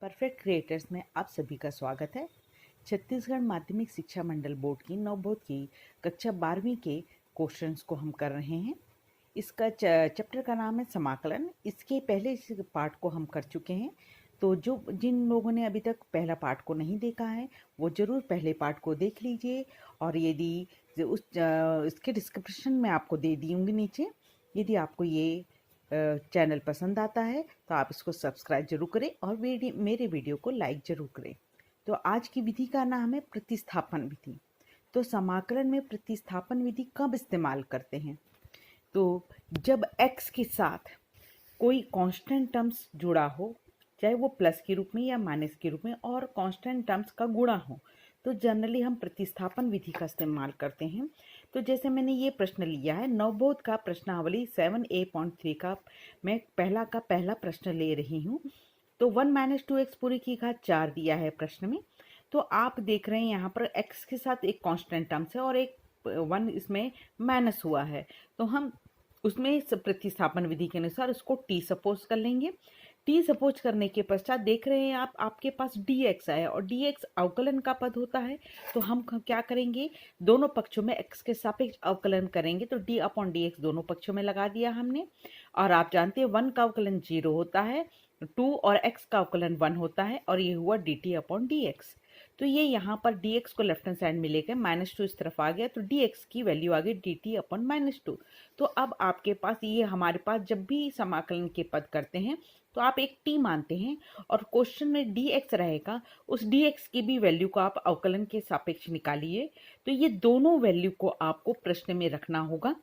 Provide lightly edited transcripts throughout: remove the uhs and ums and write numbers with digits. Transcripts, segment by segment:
Perfect creators में आप सभी का स्वागत है। छत्तीसगढ़ माध्यमिक शिक्षा मंडल बोर्ड की नवबोध की कक्षा 12वीं के क्वेश्चंस को हम कर रहे हैं। इसका चैप्टर का नाम है समाकलन। इसके पहले इस पार्ट को हम कर चुके हैं, तो जिन लोगों ने अभी तक पहला पार्ट को नहीं देखा है वो ज़रूर पहले पार्ट को देख लीजिए। और यदि इसके डिस्क्रिप्शन में आपको दे दी होंगी नीचे, यदि आपको ये चैनल पसंद आता है तो आप इसको सब्सक्राइब जरूर करें और मेरे वीडियो को लाइक जरूर करें। तो आज की विधि का नाम है प्रतिस्थापन विधि। तो समाकलन में प्रतिस्थापन विधि कब इस्तेमाल करते हैं? तो जब x के साथ कोई कांस्टेंट टर्म्स जुड़ा हो, चाहे वो प्लस के रूप में या माइनस के रूप में, और कांस्टेंट टर्म्स का गुणा हो, तो जनरली हम प्रतिस्थापन विधि का इस्तेमाल करते हैं। तो जैसे मैंने ये प्रश्न लिया है नवबोध का प्रश्नावली 7A.3 का, मैं पहला प्रश्न ले रही हूँ। तो 1 - 2x पूरी की घात 4 दिया है प्रश्न में। तो आप देख रहे हैं यहाँ पर x के साथ एक कांस्टेंट टर्म्स है और एक 1 इसमें माइनस हुआ है, तो हम उसमें प्रतिस्थापन विधि के अनुसार उसको t सपोज कर लेंगे। t सपोज करने के पश्चात देख रहे हैं आप, आपके पास dx आया और dx अवकलन का पद होता है। तो हम क्या करेंगे, दोनों पक्षों में x के सापेक्ष अवकलन करेंगे। तो d/dx दोनों पक्षों में लगा दिया हमने। और आप जानते हैं 1 का अवकलन 0 होता है, 2 और x का अवकलन 1 होता है, और ये हुआ dt/dx। तो ये यहाँ पर dx को लेफ्ट हैंड साइड में लेकर -2 इस तरफ आ गया, तो dx की वैल्यू आ गई dt/-2। तो अब आपके पास ये, हमारे पास जब भी समाकलन के पद करते हैं तो आप एक t मानते हैं और क्वेश्चन में dx रहेगा, उस dx की भी वैल्यू को आप अवकलन के सापेक्ष निकालिए। तो ये दोनों वैल्यू को आपको प्रश्न में रखना होगा।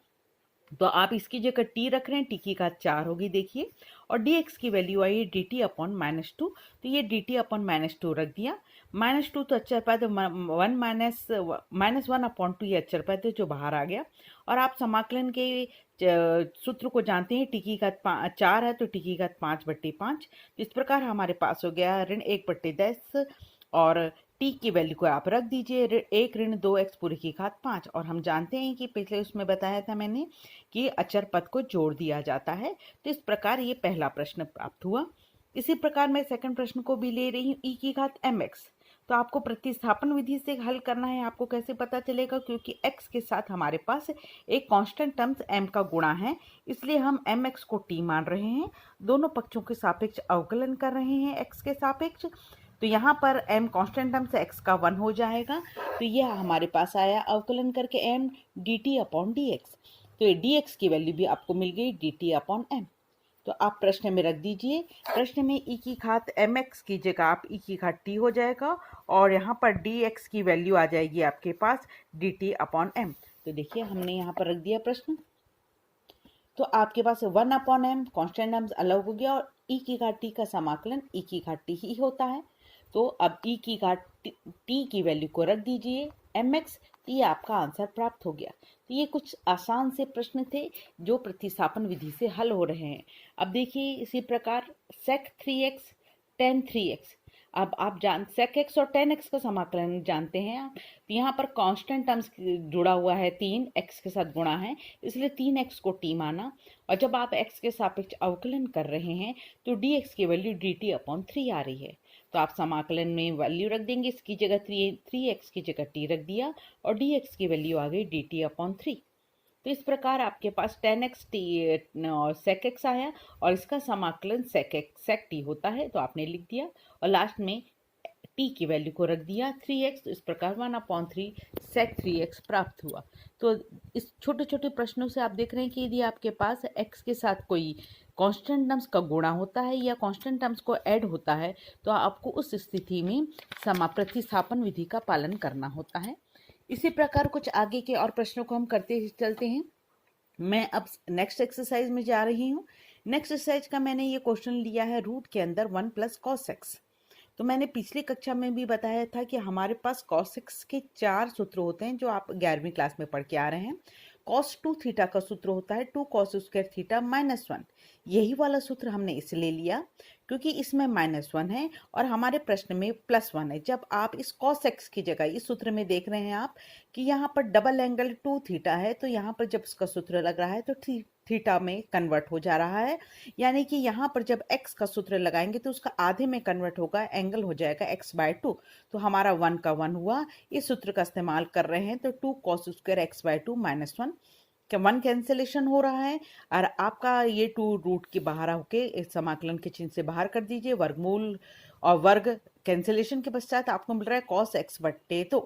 तो आप इसकी जगह t रख रहे हैं, t की घात 4 होगी देखिए, और dx की वैल्यू आई dt/-2। तो ये dt/-2 रख दिया। -2 तो अचर पद, 1 - 1/2 ये अचर पद है जो बाहर आ गया। और आप समाकलन के सूत्र को जानते हैं, t की घात 4 है तो t की घात 5/5। इस प्रकार हमारे पास हो गया ऋण 1/10, और t की वैल्यू को आप रख दीजिए 1 - 2x पूरी की घात 5। और हम जानते हैं कि पिछले उसमें बताया था मैंने कि अचर पद को जोड़ दिया जाता है। तो इस प्रकार ये पहला प्रश्न प्राप्त हुआ। इसी प्रकार मैं सेकंड प्रश्न को भी ले रही हूँ, e की घात mx। तो आपको प्रतिस्थापन विधि से हल करना है। आपको कैसे पता चलेगा? क्योंकि x के साथ हमारे पास एक कांस्टेंट टर्म्स m का गुणा है, इसलिए हम mx को t मान रहे हैं। दोनों पक्षों के सापेक्ष अवकलन कर रहे हैं x के सापेक्ष। तो यहाँ पर m कांस्टेंट टर्म से x का 1 हो जाएगा। तो यह हमारे पास आया अवकलन करके m dt/dx। तो ये dx की वैल्यू भी आपको मिल गई dt/m। तो आप प्रश्न में रख दीजिए। प्रश्न में e की घात mx की जगह आप e की घात t हो जाएगा, और यहाँ पर dx की वैल्यू आ जाएगी आपके पास dt/m। तो देखिए हमने यहाँ पर रख दिया प्रश्न। तो आपके पास 1/m कांस्टेंट टर्म्स अलग हो गया, और e की घात t का समाकलन e की घात t ही होता है। तो अब e की घात t की वैल्यू को रख दीजिए mx, ये आपका आंसर प्राप्त हो गया। तो ये कुछ आसान से प्रश्न थे जो प्रतिस्थापन विधि से हल हो रहे हैं। अब देखिए इसी प्रकार sec3x tan 3x। अब आप sec x और tan x का समाकलन जानते हैं आप। तो यहाँ पर कांस्टेंट टर्म्स जुड़ा हुआ है, 3 x के साथ गुणा है, इसलिए 3x को t माना। और जब आप x के सापेक्ष अवकलन कर रहे हैं तो dx की वैल्यू dt/3 आ रही है। तो आप समाकलन में वैल्यू रख देंगे, इसकी जगह 3x की जगह t रख दिया, और dx की वैल्यू आ गई dt/3। तो इस प्रकार आपके पास tan x t और sec x आया, और इसका समाकलन sec t होता है, तो आपने लिख दिया। और लास्ट में t की वैल्यू को रख दिया 3x। तो इस प्रकार 1/3 sec 3x प्राप्त हुआ। तो इस छोटे छोटे प्रश्नों से आप देख रहे हैं कि यदि आपके पास x के साथ कोई कांस्टेंट टर्म्स का गुणा होता है या कांस्टेंट टर्म्स को ऐड होता है, तो आपको उस स्थिति में प्रतिस्थापन विधि का पालन करना होता है। इसी प्रकार कुछ आगे के और प्रश्नों को हम करते चलते हैं। मैं अब नेक्स्ट एक्सरसाइज में जा रही हूँ। नेक्स्ट एक्सरसाइज का मैंने ये क्वेश्चन लिया है, रूट के अंदर 1 + cos x। तो मैंने पिछली कक्षा में भी बताया था कि हमारे पास cos x के 4 सूत्र होते हैं जो आप 11वीं क्लास में पढ़ के आ रहे हैं। cos 2 थीटा का सूत्र होता है 2 cos स्क्वायर थीटा -1। यही वाला सूत्र हमने इसलिए लिया क्योंकि इसमें -1 है और हमारे प्रश्न में +1 है। जब आप इस cos x की जगह इस सूत्र में देख रहे हैं आप कि यहाँ पर डबल एंगल 2 थीटा है, तो यहाँ पर जब इसका सूत्र लग रहा है तो थीटा में कन्वर्ट हो जा रहा है, यानी कि यहाँ पर जब x का सूत्र लगाएंगे तो उसका आधे में कन्वर्ट होगा, एंगल हो जाएगा x/2। तो हमारा 1 का 1 हुआ। इस सूत्र का इस्तेमाल कर रहे हैं तो 2 cos स्क्वायर x/2 -1 क्या 1 कैंसिलेशन हो रहा है, और आपका ये 2 रूट के बाहर होके इस समाकलन के चिन्ह से बाहर कर दीजिए, वर्गमूल और वर्ग कैंसिलेशन के पश्चात आपको मिल रहा है cos x/2।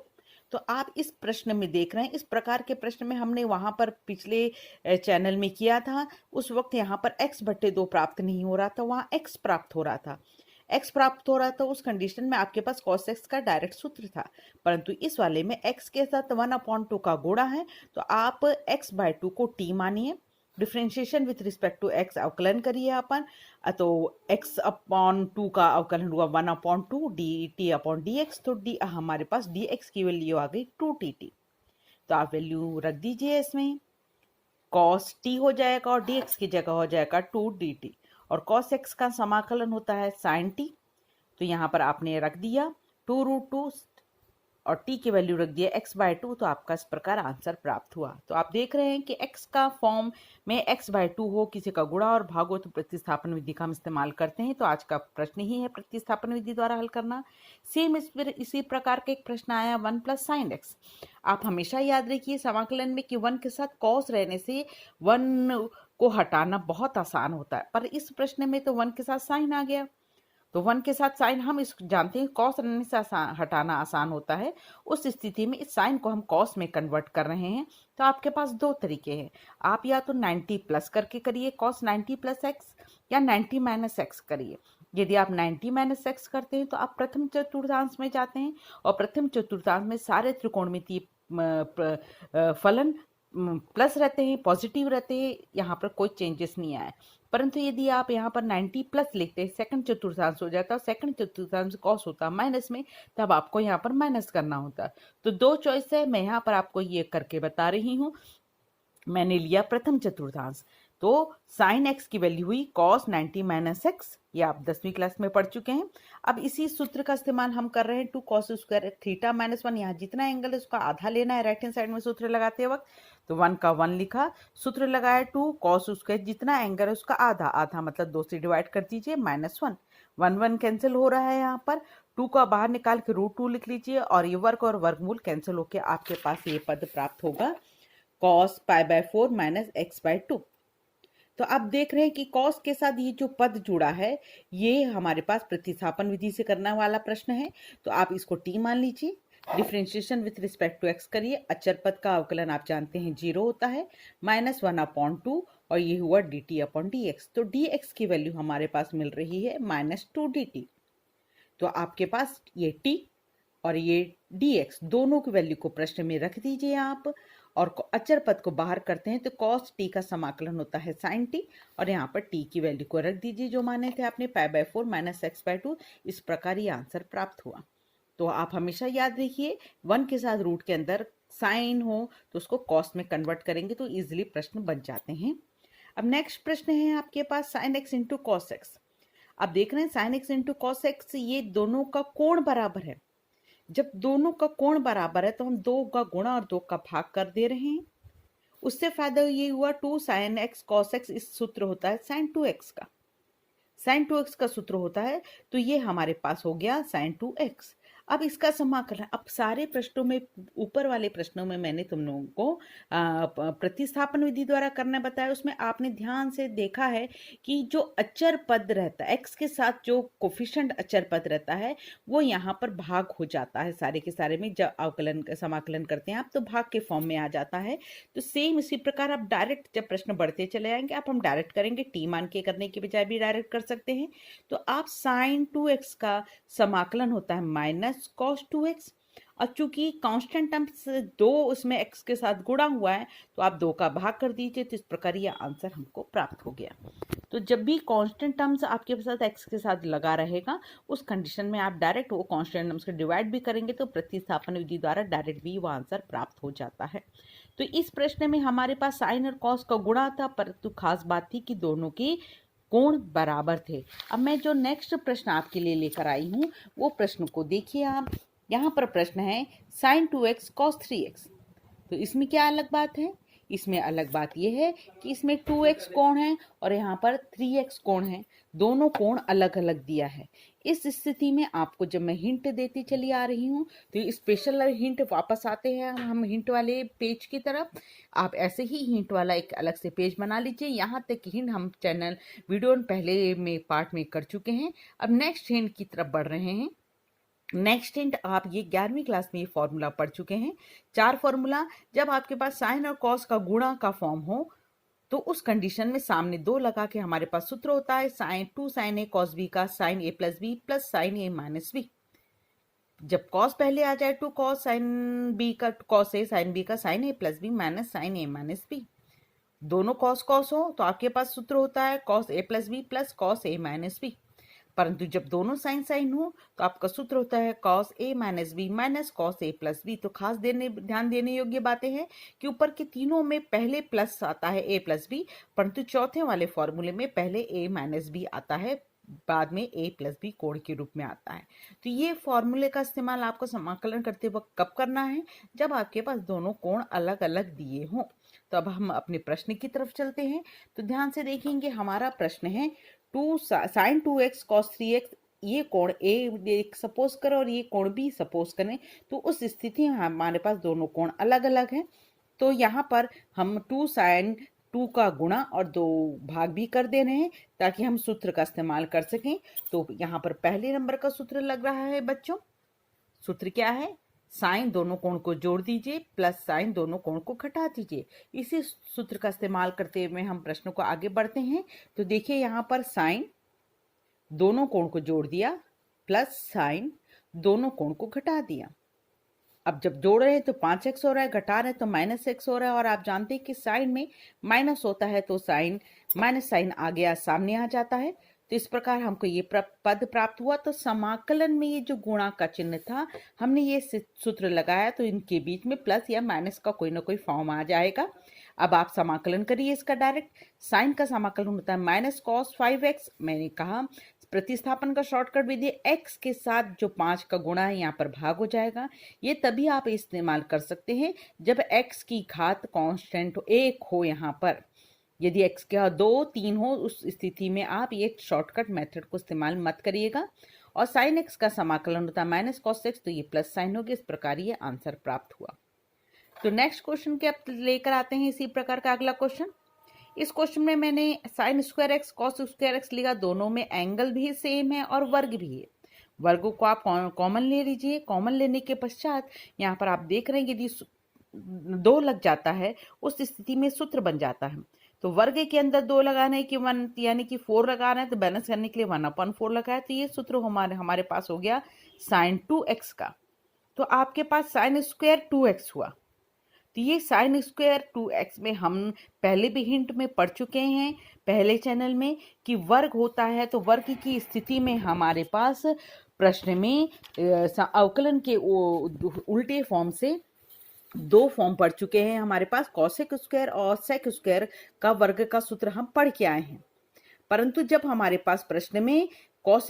तो आप इस प्रश्न में देख रहे हैं, इस प्रकार के प्रश्न में हमने वहां पर पिछले चैनल में किया था, उस वक्त यहाँ पर x/2 प्राप्त नहीं हो रहा था, वहां x प्राप्त हो रहा था। x प्राप्त हो रहा था, उस कंडीशन में आपके पास cos x का डायरेक्ट सूत्र था, परंतु इस वाले में x के साथ 1/2 का गुणा है, तो आप x/2 को t मानिए, differentiation with respect to x अवकलन करिए अपन, तो x/2 का अवकलन हुआ 1/2 dt/dx, तो हमारे पास dx की वैल्यू आ गई 2dt। तो आप वैल्यू रख दीजिए, इसमें cos t हो जाएगा और dx की जगह हो जाएगा 2dt, और cos x का समाकलन होता है sin t, तो यहाँ पर आपने रख दिया 2√2 और t की वैल्यू रख दिया x/2, तो आपका इस प्रकार आंसर प्राप्त हुआ। तो आप देख रहे हैं कि x का फॉर्म में x/2 हो, किसी का गुणा और भाग हो, तो प्रतिस्थापन विधि का हम इस्तेमाल करते हैं। तो आज का प्रश्न ही है प्रतिस्थापन विधि द्वारा हल करना। सेम इसी प्रकार का एक प्रश्न आया 1 + sin x। आप हमेशा याद रखिए समाकलन में कि 1 के साथ cos रहने से 1 को हटाना बहुत आसान होता है, पर इस प्रश्न में तो 1 के साथ साइन आ गया, तो 1 के साथ साइन हम इस जानते हैं cos रहने से हटाना आसान होता है। उस स्थिति में इस साइन को हम cos में कन्वर्ट कर रहे हैं। तो आपके पास दो तरीके हैं, आप या तो 90 प्लस करके करिए cos 90 + x, या 90 - x करिए। यदि आप 90 - x करते हैं तो आप प्रथम चतुर्थांश में जाते हैं, और प्रथम चतुर्थांश में सारे त्रिकोणमितीय फलन प्लस रहते हैं, पॉजिटिव रहते हैं, यहाँ पर कोई चेंजेस नहीं आया। परंतु यदि आप यहाँ पर 90 प्लस लिखते हैं, सेकंड चतुर्थांश हो जाता है, सेकंड चतुर्थांश cos होता है माइनस में, तब आपको यहाँ पर माइनस करना होता है। तो दो चॉइस है, मैं यहाँ पर आपको ये करके बता रही हूँ। मैंने लिया प्रथम चतुर्थांश, तो sin x की वैल्यू हुई cos 90 - x, ये आप 10वीं क्लास में पढ़ चुके हैं। अब इसी सूत्र का इस्तेमाल हम कर रहे हैं 2 cos स्क्वायर थीटा -1, यहाँ जितना एंगल है उसका आधा लेना है राइट हैंड साइड में सूत्र लगाते वक्त। तो 1 का 1 लिखा, सूत्र लगाया 2 cos स्क्वायर, जितना एंगल है उसका आधा, आधा मतलब 2 से डिवाइड कर दीजिए, -1 1 1 कैंसिल हो रहा है, यहाँ पर 2 का बाहर निकाल के √2 लिख लीजिए, और ये वर्ग और वर्गमूल कैंसिल होकर आपके पास ये पद प्राप्त होगा cos π/4 - x/2। तो आप देख रहे हैं कि cos के साथ ये जो पद जुड़ा है, ये हमारे पास प्रतिस्थापन विधि से करने वाला प्रश्न है। तो आप इसको t मान लीजिए, differentiation with respect to x करिए, अचर पद का अवकलन आप जानते हैं 0 होता है, -1/2, और ये हुआ dt/dx। तो dx की वैल्यू हमारे पास मिल रही है -2dt। तो आपके पास ये t और ये dx दोनों की वैल्यु को प्रश्न में रख दीजिए आप, और अचर पद को बाहर करते हैं तो cos t का समाकलन होता है sin t, और यहाँ पर t की वैल्यू को रख दीजिए जो माने थे आपने π/4 - x/2। इस प्रकार ये आंसर प्राप्त हुआ। तो आप हमेशा याद रखिए 1 के साथ रूट के अंदर साइन हो तो उसको cos में कन्वर्ट करेंगे तो इजिली प्रश्न बन जाते हैं। अब नेक्स्ट प्रश्न है आपके पास sin x × cos x। आप देख रहे हैं sin x × cos x, ये दोनों का कोण बराबर है। जब दोनों का कोण बराबर है तो हम 2 का गुणा और 2 का भाग कर दे रहे हैं। उससे फायदा ये हुआ 2 sin x cos x, इस सूत्र होता है sin 2x का, sin 2x का सूत्र होता है, तो ये हमारे पास हो गया sin 2x। अब इसका समाकलन, अब सारे प्रश्नों में, ऊपर वाले प्रश्नों में मैंने तुम लोगों को प्रतिस्थापन विधि द्वारा करना बताया, उसमें आपने ध्यान से देखा है कि जो अचर पद रहता है, x के साथ जो कोफिशिएंट अचर पद रहता है वो यहाँ पर भाग हो जाता है सारे के सारे में। जब अवकलन समाकलन करते हैं आप तो भाग के फॉर्म में आ जाता है। तो सेम इसी प्रकार आप डायरेक्ट जब प्रश्न बढ़ते चले जाएंगे, आप हम डायरेक्ट करेंगे, t मान के करने के बजाय भी डायरेक्ट कर सकते हैं। तो आप sin 2x का समाकलन होता है -cos 2x, और चूंकि कांस्टेंट टर्म्स 2 उसमें x के साथ गुणा हुआ है तो आप 2 का भाग कर दीजिए, तो इस प्रकार यह आंसर हमको प्राप्त हो गया। तो जब भी कांस्टेंट टर्म्स आपके साथ x के साथ लगा रहेगा, उस कंडीशन में आप डायरेक्ट वो कांस्टेंट टर्म्स को डिवाइड भी करेंगे तो प्रतिस्थापन विधि द्वारा डायरेक्ट भी वो आंसर प्राप्त हो जाता है। तो इस प्रश्न में हमारे पास साइन और कॉस का गुणा था, परंतु खास बात थी कि दोनों के कोण बराबर थे। अब मैं जो नेक्स्ट प्रश्न आपके लिए लेकर आई हूँ वो प्रश्न को देखिए आप। यहाँ पर प्रश्न है sin 2x cos 3x। तो इसमें क्या अलग बात है, इसमें अलग बात यह है कि इसमें 2x कोण है और यहाँ पर 3x कोण है, दोनों कोण अलग अलग दिया है। इस स्थिति में आपको जब मैं हिंट देती चली आ रही हूँ तो स्पेशल हिंट वापस आते हैं हम हिंट वाले पेज की तरफ। आप ऐसे ही हिंट वाला एक अलग से पेज बना लीजिए। यहाँ तक कि हिंट हम चैनल वीडियो पहले में पार्ट में कर चुके हैं। अब नेक्स्ट हिंट की तरफ बढ़ रहे हैं। नेक्स्ट हिंट, आप ये 11वीं क्लास में ये फॉर्मूला पढ़ चुके हैं, 4 फॉर्मूला। जब आपके पास साइन और कॉस का गुणा का फॉर्म हो तो उस कंडीशन में सामने 2 लगा के हमारे पास सूत्र होता है साइन 2 साइन ए कॉस बी का साइन ए प्लस बी प्लस साइन ए माइनस बी। जब कॉस पहले आ जाए टू कॉस साइन बी का कॉस ए साइन बी का साइन ए प्लस बी माइनस साइन ए माइनस बी। दोनों कॉस कॉस हो तो आपके पास सूत्र होता है cos A plus B plus cos A minus B. परंतु जब दोनों साइन साइन हो तो आपका सूत्र होता है cos A minus B minus cos A plus B. तो खास ध्यान देने योग्य बातें हैं कि ऊपर के तीनों में पहले प्लस आता है ए प्लस बी, परंतु चौथे वाले फॉर्मूले में पहले ए माइनस बी आता है, बाद में ए प्लस बी कोण के रूप में आता है। तो ये फॉर्मूले का इस्तेमाल आपको समाकलन करते वक्त कब करना है? जब आपके पास दोनों कोण अलग अलग दिए हों। तो अब हम अपने प्रश्न की तरफ चलते हैं। तो ध्यान से देखेंगे, हमारा प्रश्न है साइन 2x कॉस 3x, ये कोण ए सपोज करें और ये कोण बी सपोज करें, तो उस स्थिति में हमारे पास दोनों कोण अलग अलग हैं। तो यहाँ पर हम 2 साइन 2 का गुणा और 2 भाग भी कर दे रहे हैं ताकि हम सूत्र का इस्तेमाल कर सकें। तो यहाँ पर पहले नंबर का सूत्र लग रहा है बच्चों। सूत्र क्या है? साइन दोनों कोण को जोड़ दीजिए प्लस साइन दोनों कोण को घटा दीजिए। इसी सूत्र का इस्तेमाल करते हुए हम प्रश्नों को आगे बढ़ते हैं। तो देखिए यहाँ पर साइन दोनों कोण को जोड़ दिया प्लस साइन दोनों कोण को घटा दिया। अब जब जोड़ रहे हैं तो 5x हो रहा है, घटा रहे हैं तो -x हो रहा है। और आप जानते हैं कि साइन में माइनस होता है तो साइन माइनस साइन आ गया, सामने आ जाता है। तो इस प्रकार हमको ये पद प्राप्त हुआ। तो समाकलन में ये जो गुणा का चिन्ह था, हमने ये सूत्र लगाया तो इनके बीच में प्लस या माइनस का कोई ना कोई फॉर्म आ जाएगा। अब आप समाकलन करिए इसका डायरेक्ट। साइन का समाकलन होता है माइनस कॉस 5x। मैंने कहा प्रतिस्थापन का शॉर्टकट विधि, x के साथ जो 5 का गुणा है यहाँ पर भाग हो जाएगा। ये तभी आप इस्तेमाल कर सकते हैं जब x की घात कांस्टेंट 1 हो। यहाँ पर यदि x का 2 3 हो, उस स्थिति में आप ये शॉर्टकट मेथड को इस्तेमाल मत करिएगा। और साइन x का समाकलन होता है माइनस कॉस x, तो ये प्लस साइन हो गया। इस प्रकार ये आंसर प्राप्त हुआ। तो नेक्स्ट क्वेश्चन के अब लेकर आते हैं इसी प्रकार का अगला क्वेश्चन। इस क्वेश्चन में मैंने sine square x cos square x लिखा, दोनों में एंगल भी सेम है और वर्ग भी है। वर्गों को आप कॉमन ले लीजिए। कॉमन लेने के पश्चात यहाँ पर आप देख रहे हैं यदि 2 लग जाता है उस स्थिति में सूत्र बन जाता है। तो वर्ग के अंदर 2 लगाने की 1 यानी कि 4 लगा रहे हैं, तो बैलेंस करने के लिए 1/4 लगाए। तो ये सूत्र हमारे पास हो गया साइन 2x का। तो आपके पास साइन स्क्वायर 2x हुआ। तो ये साइन स्क्वायर 2x में हम पहले भी हिंट में पढ़ चुके हैं पहले चैनल में कि वर्ग होता है। तो वर्ग की स्थिति में हमारे पास प्रश्न में अवकलन के उल्टे फॉर्म से 2 फॉर्म पढ़ चुके हैं हमारे पास, कॉसेक स्क्वायर और सेक स्क्वायर का वर्ग का सूत्र हम पढ़ के आए हैं। परंतु जब हमारे पास प्रश्न में कॉस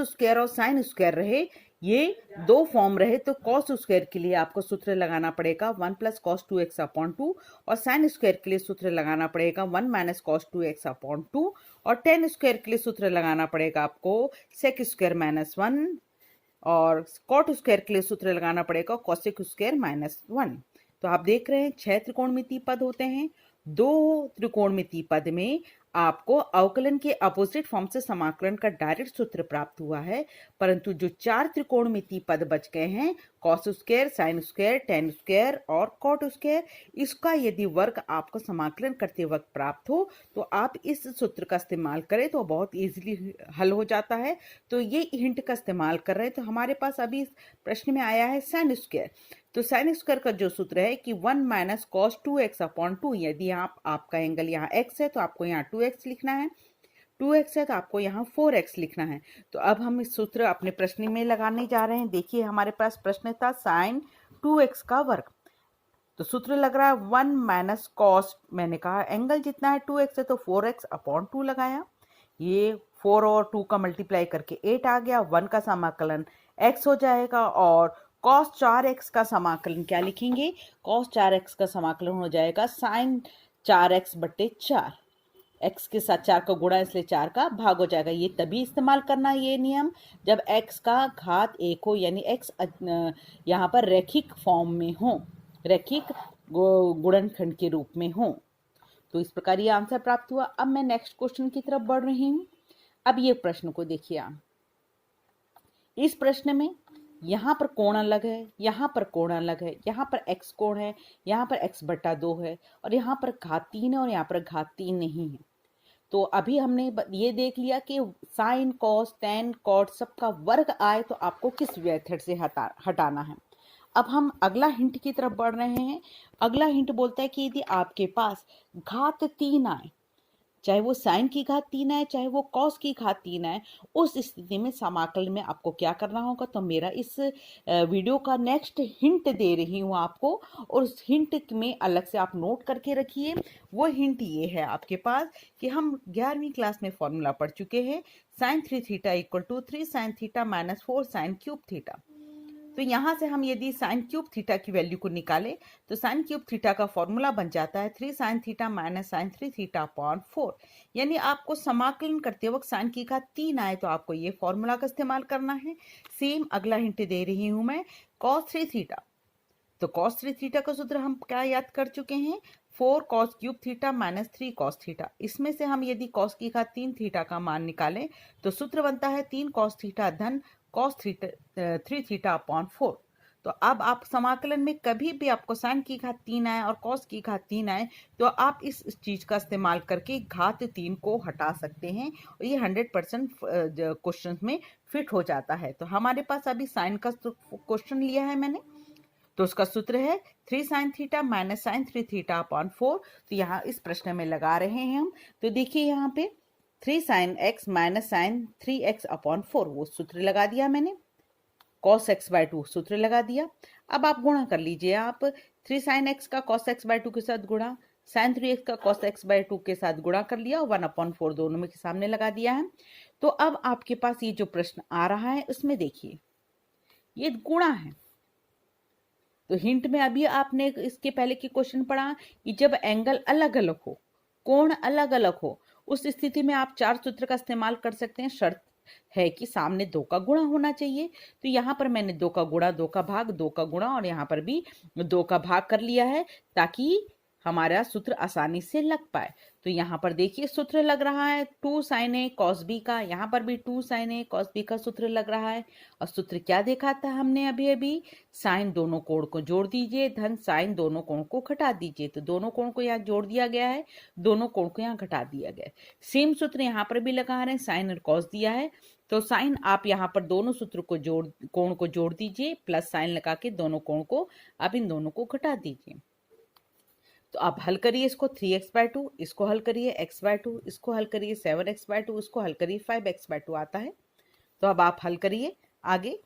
स्क्वायर और साइन स्क्वायर रहे, ये 2 फॉर्म रहे, तो कॉस स्क्वायर के लिए आपको सूत्र लगाना पड़ेगा 1 + cos 2x/2 और साइन स्क्वायर के लिए सूत्र लगाना पड़ेगा 1 - cos 2x/2 और टेन स्क्वायर के लिए सूत्र लगाना पड़ेगा आपको सेक स्क्वायर -1 और कॉट स्क्वायर के लिए सूत्र लगाना पड़ेगा कॉसेक स्क्वायर -1। तो आप देख रहे हैं 6 त्रिकोणमितीय पद होते हैं। 2 त्रिकोणमितीय पद में आपको अवकलन के अपोजिट फॉर्म से समाकलन का डायरेक्ट सूत्र प्राप्त हुआ है। परंतु जो 4 त्रिकोणमितीय पद बच गए हैं, cos square, sine square, ten square और कॉट स्क्वायर, इसका यदि वर्ग आपको समाकलन करते वक्त प्राप्त हो तो आप इस सूत्र का इस्तेमाल करें तो बहुत इजीली हल हो जाता है। तो ये हिंट का इस्तेमाल कर रहे हैं। तो हमारे पास अभी इस प्रश्न में आया है साइन स्क्वायर। तो साइन स्क्वायर का जो सूत्र है कि 1 - cos 2x/2, यदि आपका एंगल यहाँ x है तो आपको यहाँ 2x लिखना है, 2x है तो आपको यहाँ 4x लिखना है। तो अब हम इस सूत्र अपने प्रश्न में लगाने जा रहे हैं। देखिए हमारे पास प्रश्न था साइन 2x का वर्ग। तो सूत्र लग रहा है 1 - cos, मैंने कहा एंगल जितना है 2x है तो 4x/2 लगाया। ये 4 और 2 का मल्टीप्लाई करके 8 आ गया। 1 का समाकलन x हो जाएगा और cos 4x का समाकलन क्या लिखेंगे? cos 4x का समाकलन हो जाएगा sin 4x बट्टे 4। x के साथ 4 का गुणा इसलिए 4 का भाग हो जाएगा। ये तभी इस्तेमाल करना ये नियम जब x का घात 1 हो, यानी x यहाँ पर रैखिक फॉर्म में हो, रैखिक गुणनखंड के रूप में हो। तो इस प्रकार ये आंसर प्राप्त हुआ। अब मैं नेक्स्ट क्वेश्चन की तरफ बढ़ रही हूँ। अब ये प्रश्न को देखिए आप। इस प्रश्न में यहाँ पर कोण अलग है, यहाँ पर कोण अलग है, यहाँ पर x कोण है, यहाँ पर x बटा 2 है, और यहाँ पर घात 3 है और यहाँ पर घात 3 नहीं है। तो अभी हमने ये देख लिया कि साइन कॉस टेन कॉट सबका वर्ग आए तो आपको किस मेथड से हटाना है। अब हम अगला हिंट की तरफ बढ़ रहे हैं। अगला हिंट बोलता है कि यदि आपके पास घात 3 आए, चाहे वो साइन की घात 3 आए, चाहे वो कॉस की घात 3 आए, उस स्थिति में समाकलन में आपको क्या करना होगा। तो मेरा इस वीडियो का नेक्स्ट हिंट दे रही हूँ आपको, और उस हिंट में अलग से आप नोट करके रखिए। वो हिंट ये है आपके पास कि हम 11वीं क्लास में फॉर्मूला पढ़ चुके हैं, sine 3 theta equal to 3 sine theta minus 4 sine cube theta. तो यहाँ से हम यदि साइन क्यूब थीटा की वैल्यू को निकालें तो साइन क्यूब थीटा का फॉर्मूला बन जाता है 3 sine theta minus sine 3 theta upon 4। यानी आपको समाकलन करते वक्त साइन की घात 3 आए तो आपको ये फॉर्मूला का इस्तेमाल करना है। सेम अगला हिंट दे रही हूँ मैं, cos 3 थीटा। तो cos 3 थीटा का सूत्र हम क्या याद कर चुके हैं, 4 cos cube theta minus 3 cos theta. इसमें से हम यदि cos की घात 3 थीटा का मान निकालें तो सूत्र बनता है 3 cos थीटा धन cos 3 थीटा अपॉन 4। तो अब आप समाकलन में कभी भी आपको साइन की घात 3 आए और cos की घात 3 आए तो आप इस चीज का इस्तेमाल करके घात 3 को हटा सकते हैं, और ये 100% क्वेश्चन में फिट हो जाता है। तो हमारे पास अभी साइन का क्वेश्चन लिया है मैंने, तो उसका सूत्र है 3 sine theta minus sine 3 theta upon 4। तो यहाँ इस प्रश्न में लगा रहे हैं हम। तो देखिए यहाँ पे 3 sine x minus sine 3x upon 4 वो सूत्र लगा दिया मैंने, cos x बाय 2 सूत्र लगा दिया। अब आप गुणा कर लीजिए, आप 3 साइन एक्स का cos x बाय 2 के साथ गुणा, साइन 3x का cos x बाय 2 के साथ गुणा कर लिया और 1 अपॉन 4 दोनों में के सामने लगा दिया है। तो अब आपके पास ये जो प्रश्न आ रहा है उसमें देखिए ये गुणा है। तो हिंट में अभी आपने इसके पहले की क्वेश्चन पढ़ा कि जब एंगल अलग अलग हो, कोण अलग अलग हो, उस स्थिति में आप 4 सूत्र का इस्तेमाल कर सकते हैं। शर्त है कि सामने 2 का गुणा होना चाहिए। तो यहाँ पर मैंने 2 का गुणा, 2 का भाग, 2 का गुणा और यहाँ पर भी 2 का भाग कर लिया है ताकि हमारा सूत्र आसानी से लग पाए। तो यहाँ पर देखिए सूत्र लग रहा है 2 साइन ए कॉस बी का, यहाँ पर भी 2 साइन ए कॉस बी का सूत्र लग रहा है। और सूत्र क्या देखा था हमने अभी अभी, साइन दोनों कोण को जोड़ दीजिए धन साइन दोनों कोण को घटा दीजिए। तो दोनों कोण को यहाँ जोड़ दिया गया है, दोनों कोण को यहाँ घटा दिया गया है। सेम सूत्र यहाँ पर भी लगा रहे हैं, साइन और कॉस दिया है तो साइन आप यहाँ पर दोनों सूत्र को कोण को जोड़ दीजिए, प्लस साइन लगा के दोनों कोण को आप इन दोनों को घटा दीजिए। तो आप हल करिए इसको 3x बाय 2, इसको हल करिए x बाय 2, इसको हल करिए 7x बाय 2, इसको हल करिए 5x बाय 2 आता है। तो अब आप हल करिए आगे।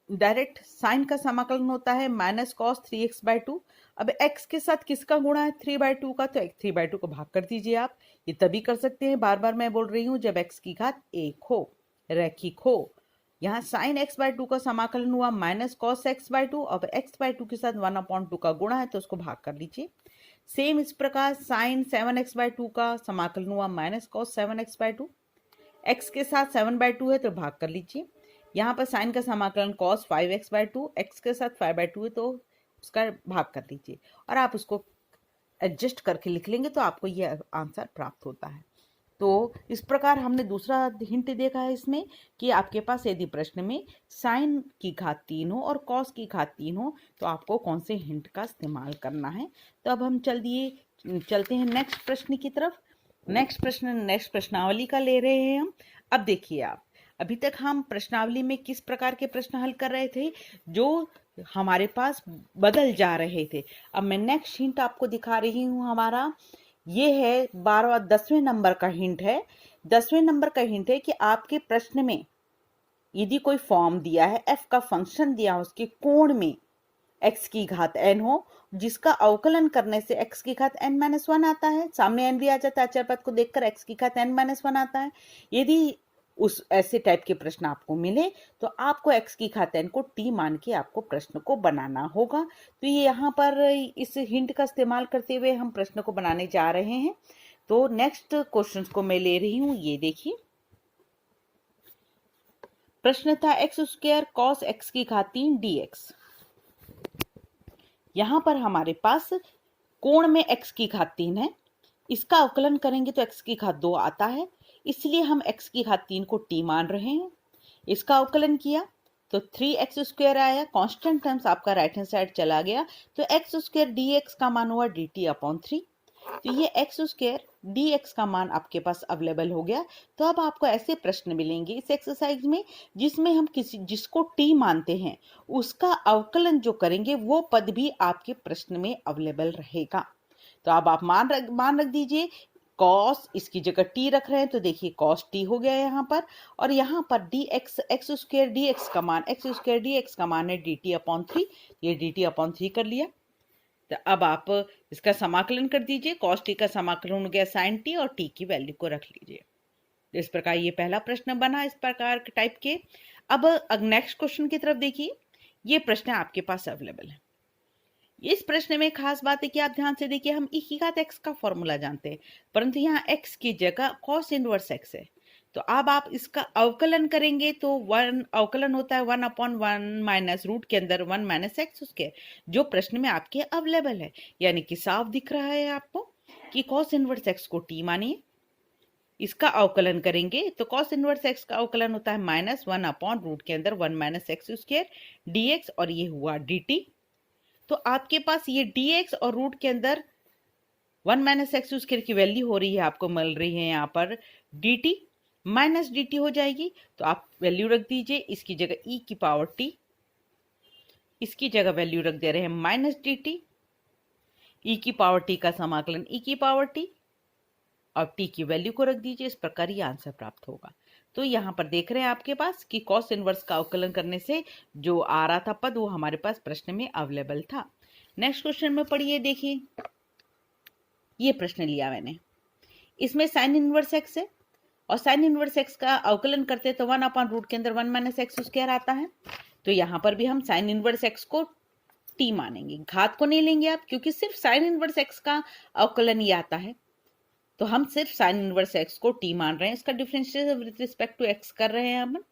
डायरेक्ट साइन का समाकलन होता है माइनस कॉस 3x बाय 2। अब x के साथ किसका गुणा है 3 बाय 2 का, तो 3 बाय 2 को भाग कर दीजिए आप। ये तभी कर सकते हैं, बार बार मैं बोल रही हूँ, जब x की घात 1 हो, रैखिक हो। यहाँ साइन x बाय 2 का समाकलन हुआ माइनस कॉस x बाय 2, अब x बाय 2 के साथ 1/2 का गुणा है तो उसको भाग कर लीजिए। सेम इस प्रकार साइन 7x बाय 2 का समाकलन हुआ minus cos 7x bye 2, x के साथ 7 बाय 2 है तो भाग कर लीजिए। यहाँ पर साइन का समाकलन cos 5x बाय 2, x के साथ 5 बाय 2 है तो उसका भाग कर लीजिए, और आप उसको एडजस्ट करके लिख लेंगे तो आपको ये आंसर प्राप्त होता है। तो इस प्रकार हमने दूसरा हिंट देखा है इसमें कि आपके पास यदि प्रश्न में साइन की घात 3 हो और कॉस की घात 3 हो तो आपको कौन से हिंट का इस्तेमाल करना है। तो अब हम चलते हैं नेक्स्ट प्रश्न की तरफ। नेक्स्ट प्रश्नावली का ले रहे हैं हम। अब देखिए आप, अभी तक हम प्रश्नावली में किस प्रकार के प्रश्न हल कर रहे थे जो हमारे पास बदल जा रहे थे। अब मैं नेक्स्ट हिंट आपको दिखा रही हूँ। हमारा ये है 10वें नंबर का हिंट है। 10वें नंबर का हिंट है कि आपके प्रश्न में यदि कोई फॉर्म दिया है, f का फंक्शन दिया है, उसके कोण में x की घात n हो, जिसका अवकलन करने से x की घात n-1 आता है। सामने n भी आ जाता है, अचर पद को देखकर x की घात n-1 आता है। यदि उस ऐसे टाइप के प्रश्न आपको मिले तो आपको x की घात n को t मान के आपको प्रश्न को बनाना होगा। तो ये यहाँ पर इस हिंट का इस्तेमाल करते हुए हम प्रश्न को बनाने जा रहे हैं। तो नेक्स्ट क्वेश्चन को मैं ले रही हूँ, ये देखिए। प्रश्न था एक्स स्क्वायर कॉस एक्स की घात 3 dx। यहाँ पर हमारे पास कोण में x की घात 3 है, इसका अवकलन करेंगे तो x की घात 2 आता है, इसलिए हम x की घात 3 को t मान रहे हैं। इसका अवकलन किया तो 3x स्क्वायर आया, कांस्टेंट टर्म्स आपका राइट हैंड साइड चला गया, तो एक्स स्क्वायर dx का मान हुआ dt/3। तो ये एक्स स्क्वायर dx का मान आपके पास अवेलेबल हो गया। तो अब आपको ऐसे प्रश्न मिलेंगे इस एक्सरसाइज में जिसमें हम जिसको t मानते हैं उसका अवकलन जो करेंगे वो पद भी आपके प्रश्न में अवेलेबल रहेगा। तो अब आप मान रख दीजिए, कॉस इसकी जगह t रख रहे हैं तो देखिए कॉस t हो गया यहाँ पर, और यहाँ पर dx एक्स स्क्वायर dx का मान है dt/3, ये dt/3 कर लिया। तो अब आप इसका समाकलन कर दीजिए, कॉस टी का समाकलन हो गया साइन टी और टी की वैल्यू को रख लीजिए। तो इस प्रकार ये पहला प्रश्न बना इस प्रकार के टाइप के। अब नेक्स्ट क्वेश्चन की तरफ देखिए, ये प्रश्न आपके पास अवेलेबल है। इस प्रश्न में खास बात है कि आप ध्यान से देखिए, हम e की घात x का फॉर्मूला जानते हैं, परंतु यहाँ x की जगह cos इनवर्स x है। तो अब आप इसका अवकलन करेंगे तो अवकलन होता है 1/1 माइनस रूट के अंदर 1 माइनस एक्स स्क्वायर, जो प्रश्न में आपके अवेलेबल है। यानी कि साफ दिख रहा है आपको कि cos इनवर्स x को t मानिए, इसका अवकलन करेंगे तो cos इनवर्स x का अवकलन होता है -1/रूट के अंदर 1 माइनस एक्स स्क्वायर dx, और ये हुआ dt। तो आपके पास ये dx और रूट के अंदर 1 माइनस एक्स स्क्वायर की वैल्यू हो रही है, आपको मिल रही है यहाँ पर dt माइनस dt हो जाएगी। तो आप वैल्यू रख दीजिए, इसकी जगह e की पावर t, इसकी जगह वैल्यू रख दे रहे हैं माइनस dt, e की पावर t का समाकलन e की पावर t, और t की वैल्यू को रख दीजिए। इस प्रकार ये आंसर प्राप्त होगा। तो यहाँ पर देख रहे हैं आपके पास कि कॉस इनवर्स का अवकलन करने से जो आ रहा था पद वो हमारे पास प्रश्न में अवेलेबल था। नेक्स्ट क्वेश्चन में पढ़िए, देखिए ये प्रश्न लिया मैंने, इसमें साइन इनवर्स एक्स है और साइन इनवर्स एक्स का अवकलन करते तो 1/रूट के अंदर 1 माइनस एक्स स्क्वायर आता है। तो यहाँ पर भी हम साइन इनवर्स एक्स को t मानेंगे, घात को नहीं लेंगे आप, क्योंकि सिर्फ साइन इनवर्स एक्स का अवकलन ही आता है। तो हम सिर्फ साइन इनवर्स एक्स को t मान रहे हैं, इसका differentiation with respect to x कर रहे हैं हम।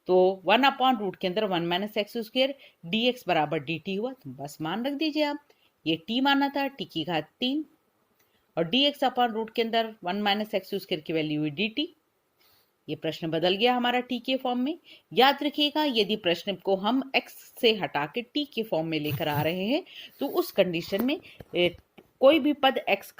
तो 1/रूट के अंदर 1 माइनस एक्स स्क्वायर dx बराबर dt हुआ, तो बस मान रख दीजिए आप, ये t माना था, t की घात 3, और dx/रूट के अंदर 1 माइनस एक्स स्क्वायर की वैल्यू हुई dt। ये प्रश्न बदल गया हमारा t के फॉर्म में। याद रखिएगा, यदि प्रश्न को हम x से हटा के t के फॉर्म में लेकर आ रहे हैं तो उस कंडीशन में कोई भी पद x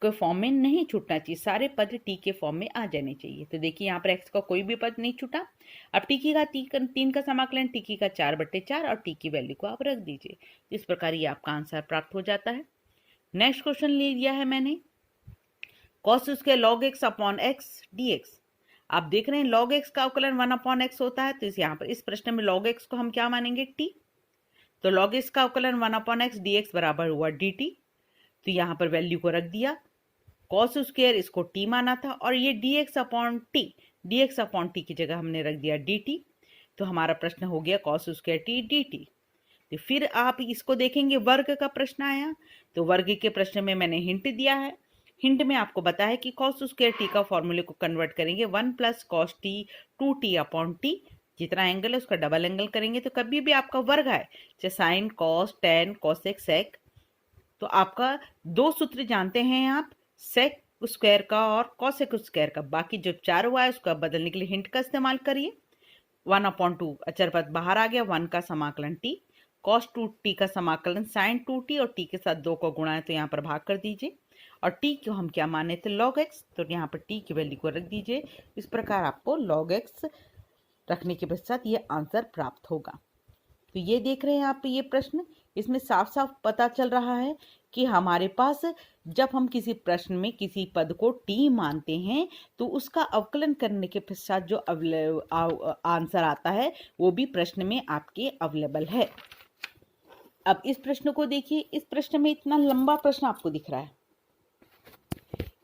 के फॉर्म में नहीं छूटना चाहिए, सारे पद t के फॉर्म में आ जाने चाहिए। तो देखिए यहाँ पर x का कोई भी पद नहीं छूटा। अब t की घात 3 का समाकलन t की घात 4/4 और t की वैल्यू को आप रख दीजिए। इस प्रकार ये आपका आंसर प्राप्त हो जाता है। नेक्स्ट क्वेश्चन ले लिया है मैंने, cos square log x upon x dx। आप देख रहे हैं log x का अवकलन 1/x होता है, तो यहाँ पर इस प्रश्न में log x को हम क्या मानेंगे, t। तो log x का अवकलन 1/x dx बराबर हुआ dt। तो यहाँ पर वैल्यू को रख दिया, cos स्क्वायर इसको t माना था, और ये dx अपॉन t की जगह हमने रख दिया dt। तो हमारा प्रश्न हो गया cos स्क्वायर t dt। तो फिर आप इसको देखेंगे, वर्ग का प्रश्न आया, तो वर्ग के प्रश्न में मैंने हिंट दिया है। हिंट में आपको बताया है कि cos स्क्वायर t का फॉर्मूले को कन्वर्ट करेंगे 1 plus cos t 2t upon t, जितना एंगल है उसका डबल एंगल करेंगे तो कभी भी आपका वर्ग आए, चाहे sine cos tan cosec sec, तो आपका दो सूत्र जानते हैं आप, सेक स्क्वायर का और कॉसेक स्क्वायर का। बाकी जो चार हुआ है उसको आप बदलने के लिए हिंट का इस्तेमाल करिए। 1/2 अचर पद बाहर आ गया, 1 का समाकलन t, cos 2t का समाकलन sin 2t, और t के साथ 2 को गुणा है तो यहाँ पर भाग कर दीजिए, और t को हम क्या माने थे, log x, तो यहाँ पर t की वैल्यू को रख दीजिए। इस प्रकार आपको log x रखने के पश्चात ये आंसर प्राप्त होगा। तो ये देख रहे हैं आप ये प्रश्न, इसमें साफ साफ पता चल रहा है कि हमारे पास जब हम किसी प्रश्न में किसी पद को t मानते हैं तो उसका अवकलन करने के पश्चात जो आंसर आता है वो भी प्रश्न में आपके अवेलेबल है। अब इस प्रश्न को देखिए, इस प्रश्न में इतना लंबा प्रश्न आपको दिख रहा है।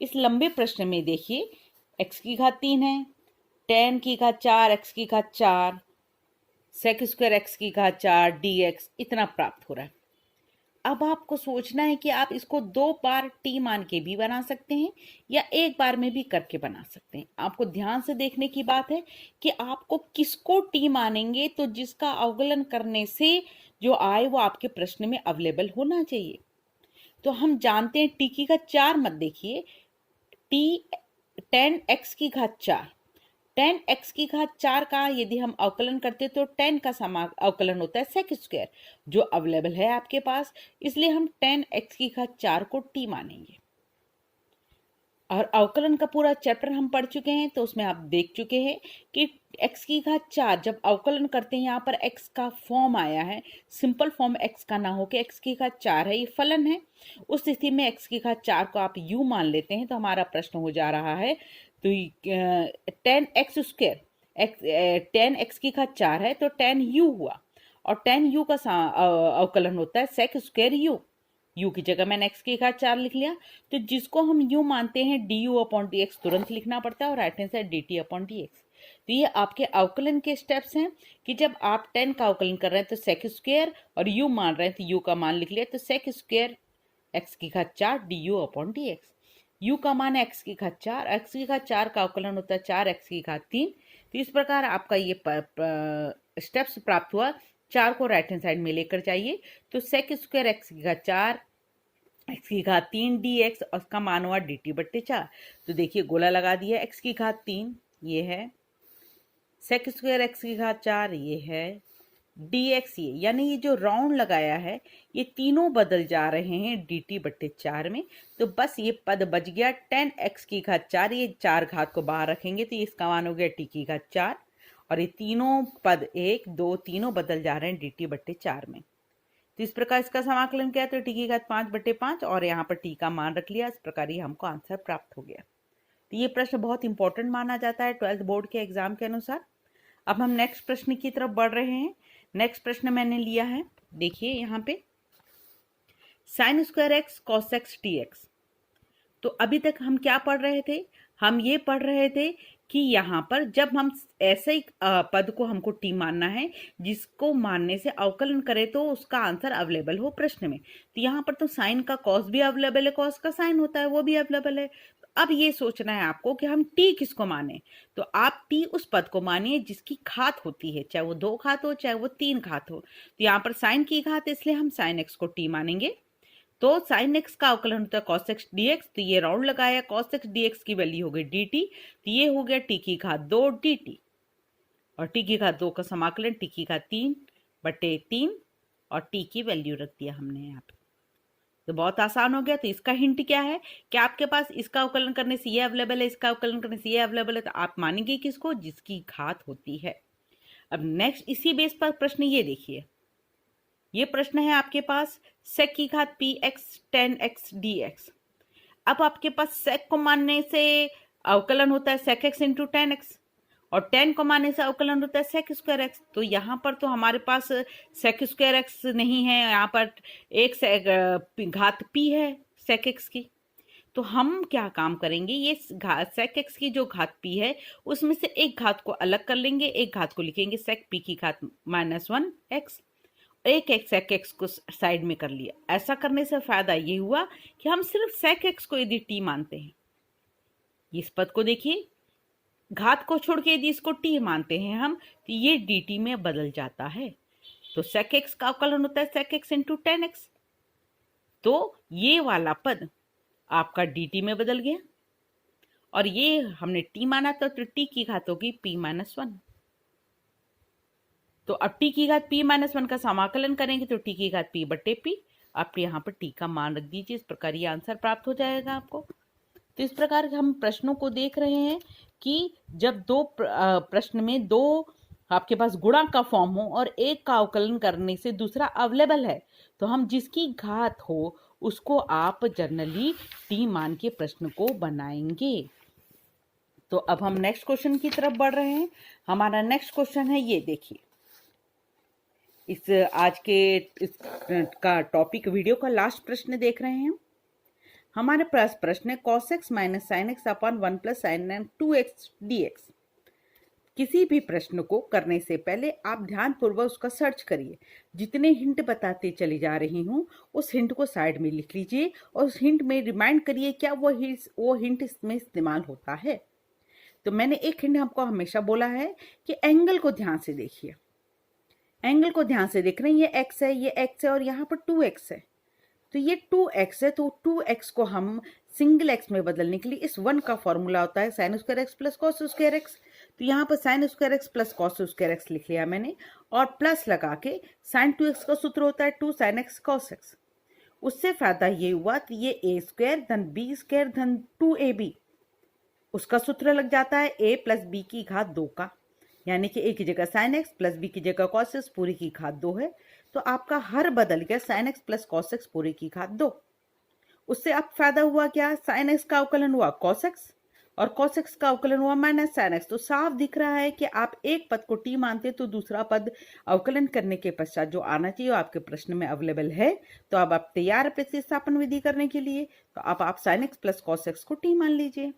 इस लंबे प्रश्न में देखिए x की घात 3 है, 10 की घात 4 x की घात 4 सेक स्क्वायर x की घात 4 dx इतना प्राप्त हो रहा है। अब आपको सोचना है कि आप इसको 2 बार t मान के भी बना सकते हैं या एक बार में भी करके बना सकते हैं। आपको ध्यान से देखने की बात है कि आपको किसको t मानेंगे, तो जिसका अवकलन करने से जो आए वो आपके प्रश्न में अवेलेबल होना चाहिए। तो हम जानते हैं t की घात 4 मत देखिए, t 10x की घात 4, 10x की घात 4 का यदि हम अवकलन करते तो 10 का अवकलन होता है सेक स्क्वायर जो अवेलेबल है आपके पास, इसलिए हम 10x की घात 4 को t मानेंगे। और अवकलन का पूरा चैप्टर हम पढ़ चुके हैं, तो उसमें आप देख चुके हैं कि x की घात 4 जब अवकलन करते हैं, यहाँ पर x का फॉर्म आया है, सिंपल फॉर्म x का ना होके x की घात 4 है, ये फलन है। उस स्थिति में x की घात 4 को आप u मान लेते हैं, तो हमारा प्रश्न हो जा रहा है तो 10x स्क्वायर 10x की घात 4 है तो 10u हुआ, और 10u का अवकलन होता है सेक स्क्वायर u की जगह मैंने x की घात 4 लिख लिया, तो जिसको हम u मानते हैं du अपॉन dx तुरंत लिखना पड़ता है और right hand side dt upon dx। तो ये आपके अवकलन के स्टेप्स हैं कि जब आप 10 का अवकलन कर रहे हैं तो सेक स्क्वायर और u मान रहे हैं तो u का मान लिख लिया, तो सेक स्क्वायर x की घात 4 du अपॉन dx। u का मान है x की घात 4, x की घात 4 का अवकलन होता है 4x की घात 3। तो इस प्रकार आपका ये स्टेप्स प्राप्त हुआ। 4 को राइट हैंड साइड में लेकर जाइए, तो सेक स्क्वायर x की घात 4 x की घात 3 dx और उसका मान हुआ dt बट्टे 4। तो देखिए गोला लगा दिया, x की घात 3 ये है, सेक स्क्वायर x की घात 4 ये है, dx ये, यानी ये जो राउंड लगाया है ये तीनों बदल जा रहे हैं dt बट्टे 4 में। तो बस ये पद बच गया 10x की घात 4, ये 4 घात को बाहर रखेंगे तो इसका मान हो गया t की घात 4, और ये तीनों पद 1 2 तीनों बदल जा रहे हैं dt बट्टे 4 में। तो इस प्रकार इसका समाकलन किया तो t की घात 5 बट्टे 5 और यहाँ पर t का मान रख लिया, इस प्रकार ये हमको आंसर प्राप्त हो गया। तो ये प्रश्न बहुत इंपॉर्टेंट माना जाता है 12th बोर्ड के एग्जाम के अनुसार। अब हम नेक्स्ट प्रश्न की तरफ बढ़ रहे हैं। नेक्स्ट प्रश्न मैंने लिया है, देखिए यहाँ पे sine square x cos x dx। तो अभी तक हम क्या पढ़ रहे थे, हम ये पढ़ रहे थे कि यहाँ पर जब हम ऐसे ही पद को हमको t मानना है जिसको मानने से अवकलन करें तो उसका आंसर अवेलेबल हो प्रश्न में। तो यहाँ पर तो साइन का कॉस भी अवेलेबल है, कॉस का साइन होता है वो भी अवेलेबल है। अब ये सोचना है आपको कि हम t किसको माने, तो आप t उस पद को मानिए जिसकी घात होती है, चाहे वो 2 घात हो चाहे वो 3 घात हो। तो यहाँ पर साइन की घात है इसलिए हम साइन x को t मानेंगे। तो साइन x का अवकलन होता है cos x dx, तो ये राउंड लगाया cos x dx की वैल्यू हो गई dt, तो ये हो गया t की घात 2 dt, और t की घात 2 का समाकलन t की घात 3 बटे 3 और t की वैल्यू रख दिया हमने यहाँ पे। तो बहुत आसान हो गया। तो इसका हिंट क्या है कि आपके पास इसका अवकलन करने से ये अवेलेबल है, इसका अवकलन करने से ये अवेलेबल है, तो आप मानेंगे किसको, जिसकी घात होती है। अब नेक्स्ट इसी बेस पर प्रश्न ये देखिए, ये प्रश्न है आपके पास सेक की घात पी एक्स 10x dx। अब आपके पास सेक को मानने से अवकलन होता है सेक एक्स इंटू 10x, और 10 को मानने से अवकलन होता है सेक स्क्वायर एक्स। तो यहाँ पर तो हमारे पास सेक स्क्वायर एक्स नहीं है, यहाँ पर एक घात p है सेक एक्स की। तो हम क्या काम करेंगे, ये सेक एक्स की जो घात p है उसमें से एक घात को अलग कर लेंगे, एक घात को लिखेंगे सेक p की घात -1x, एक एक सेक एक्स को साइड में कर लिया। ऐसा करने से फायदा ये हुआ कि हम सिर्फ सेक एक्स को यदि t मानते हैं, इस पद को देखिए घात को छोड़ के यदि इसको t मानते हैं हम, तो ये dt में बदल जाता है। तो सेक एक्स का अवकलन होता है सेक एक्स इंटू 10x, तो ये वाला पद आपका dt में बदल गया, और ये हमने t माना तो t की घात होगी p-1। तो अब t की घात p-1 का समाकलन करेंगे तो t की घात p बट्टे p, आप यहाँ पर t का मान रख दीजिए, इस प्रकार ये आंसर प्राप्त हो जाएगा आपको। तो इस प्रकार हम प्रश्नों को देख रहे हैं कि जब दो प्रश्न में दो आपके पास गुणा का फॉर्म हो और एक का अवकलन करने से दूसरा अवेलेबल है, तो हम जिसकी घात हो उसको आप जनरली t मान के प्रश्न को बनाएंगे। तो अब हम नेक्स्ट क्वेश्चन की तरफ बढ़ रहे हैं। हमारा नेक्स्ट क्वेश्चन है, ये देखिए, इस आज के का टॉपिक वीडियो का लास्ट प्रश्न देख रहे हैं। हमारे पास प्रश्न है cos x minus sine x upon 1 plus sign 2x dx। किसी भी प्रश्न को करने से पहले आप ध्यानपूर्वक उसका सर्च करिए। जितने हिंट बताते चली जा रही हूँ उस हिंट को साइड में लिख लीजिए और उस हिंट में रिमाइंड करिए क्या वो हिंट इसमें इस्तेमाल होता है। तो मैंने एक हिंट आपको हमेशा बोला है कि एंगल को ध्यान से देखिए। एंगल को ध्यान से देख रहे हैं, ये एक्स है, ये एक्स है और यहाँ पर 2x है। तो ये 2x है, तो 2x को हम सिंगल x में बदलने के लिए इस 1 का फॉर्मूला होता है sin square x plus cos square x. तो यहाँ पर sin square x plus cos square x लिख लिया मैंने और प्लस लगा के sin 2x का सूत्र होता है 2 sin x cos x। उससे फायदा ये हुआ कि ये a स्क्वायर धन b स्क्वायर धन 2ab, उसका सूत्र लग जाता है a प्लस बी की घात 2 का, यानी कि a की जगह sin x प्लस b की जगह cos x पूरी की घात 2 है। तो आपका हर बदल गया sin x plus cos x पूरी की घात 2। उससे अब फायदा हुआ क्या, sin x का अवकलन हुआ cos x और cos x का अवकलन हुआ माइनस sin x। तो साफ दिख रहा है कि आप एक पद को t मानते तो दूसरा पद अवकलन करने के पश्चात जो आना चाहिए वो आपके प्रश्न में अवेलेबल है। तो अब आप तैयार है प्रतिस्थापन विधि करने के लिए। तो अब आप sin x plus cos x को t मान लीजिए।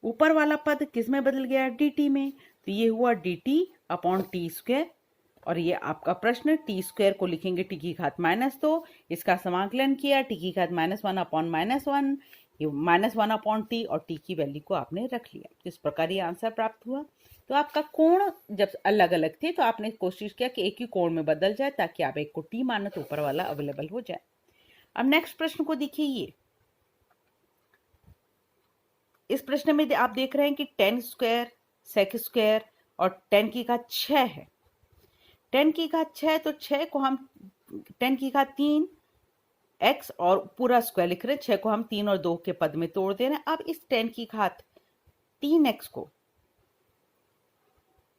ऊपर वाला पद किस में बदल गया, dt में। तो ये हुआ dt अपॉन टी स्क्वायर और ये आपका प्रश्न। टी स्क्वायर को लिखेंगे टी की घात -2, इसका समाकलन किया टी की घात -1 अपॉन -1, ये -1 अपॉन टी और टी की वैल्यू को आपने रख लिया। इस प्रकार ये आंसर प्राप्त हुआ। तो आपका कोण जब अलग अलग थे तो आपने कोशिश किया कि एक ही कोण में बदल जाए ताकि आप एक को टी मानो तो ऊपर वाला अवेलेबल हो जाए। अब नेक्स्ट प्रश्न को देखिए। ये इस प्रश्न में आप देख रहे हैं कि 10 स्क्वायर सेक स्क्वायर और 10 की घात 6 है। 10 की घात 6 तो 6 को हम 10 की घात 3 x और पूरा स्क्वायर लिख रहे हैं। 6 को हम 3 और 2 के पद में तोड़ दे रहे हैं। अब इस 10 की घात 3x को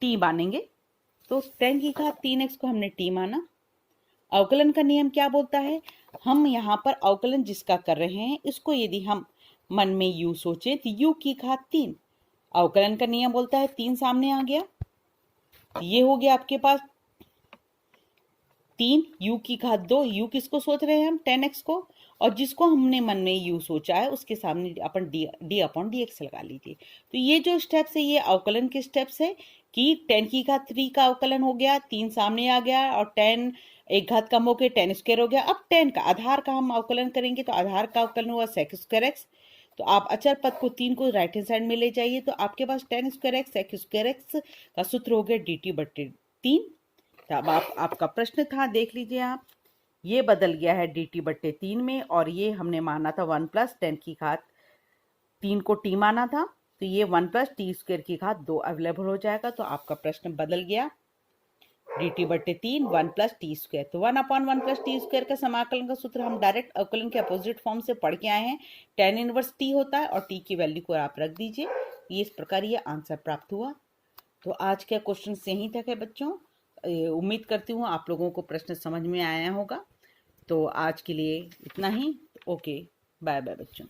t मानेंगे। तो 10 की घात 3x को हमने t माना। अवकलन का नियम क्या बोलता है, हम यहाँ पर अवकलन जिसका कर रहे हैं इसको यदि हम मन में u सोचे तो u की घात 3, अवकलन का नियम बोलता है 3 सामने आ गया, ये हो गया आपके पास 3 u की घात 2। u किसको सोच रहे हैं हम, 10x को, और जिसको हमने मन में u सोचा है उसके सामने अपन d अपॉन dx लगा लीजिए। तो ये जो स्टेप्स है ये अवकलन के स्टेप्स है कि 10 की घात 3 का अवकलन हो गया, 3 सामने आ गया और 10 एक घात कम होकर 10 स्क्वायर हो गया। अब 10 का आधार का हम अवकलन करेंगे तो आधार का अवकलन हुआ सेक स्क्वायर एक्स। तो आप अचर पद को 3 को राइट हैंड साइड में ले जाइए तो आपके पास 10 square x sec square x का सूत्र हो गया dt/3। तब आपका प्रश्न था, देख लीजिए आप, ये बदल गया है dt/3 में और ये हमने माना था 1 प्लस 10 की घात 3 को t माना था, तो ये 1 प्लस टी स्क्वायर की घात 2 अवेलेबल हो जाएगा। तो आपका प्रश्न बदल गया dt/3 1 प्लस टी स्क्वायर। तो 1 अपॉन 1 प्लस टी स्क्वायर का समाकलन का सूत्र हम डायरेक्ट अवकलन के अपोजिट फॉर्म से पढ़ के आए हैं, tan इनवर्स t होता है और t की वैल्यू को आप रख दीजिए। ये इस प्रकार ये आंसर प्राप्त हुआ। तो आज का क्वेश्चन यहीं तक है बच्चों। उम्मीद करती हूँ आप लोगों को प्रश्न समझ में आया होगा। तो आज के लिए इतना ही। ओके, बाय बाय बच्चों।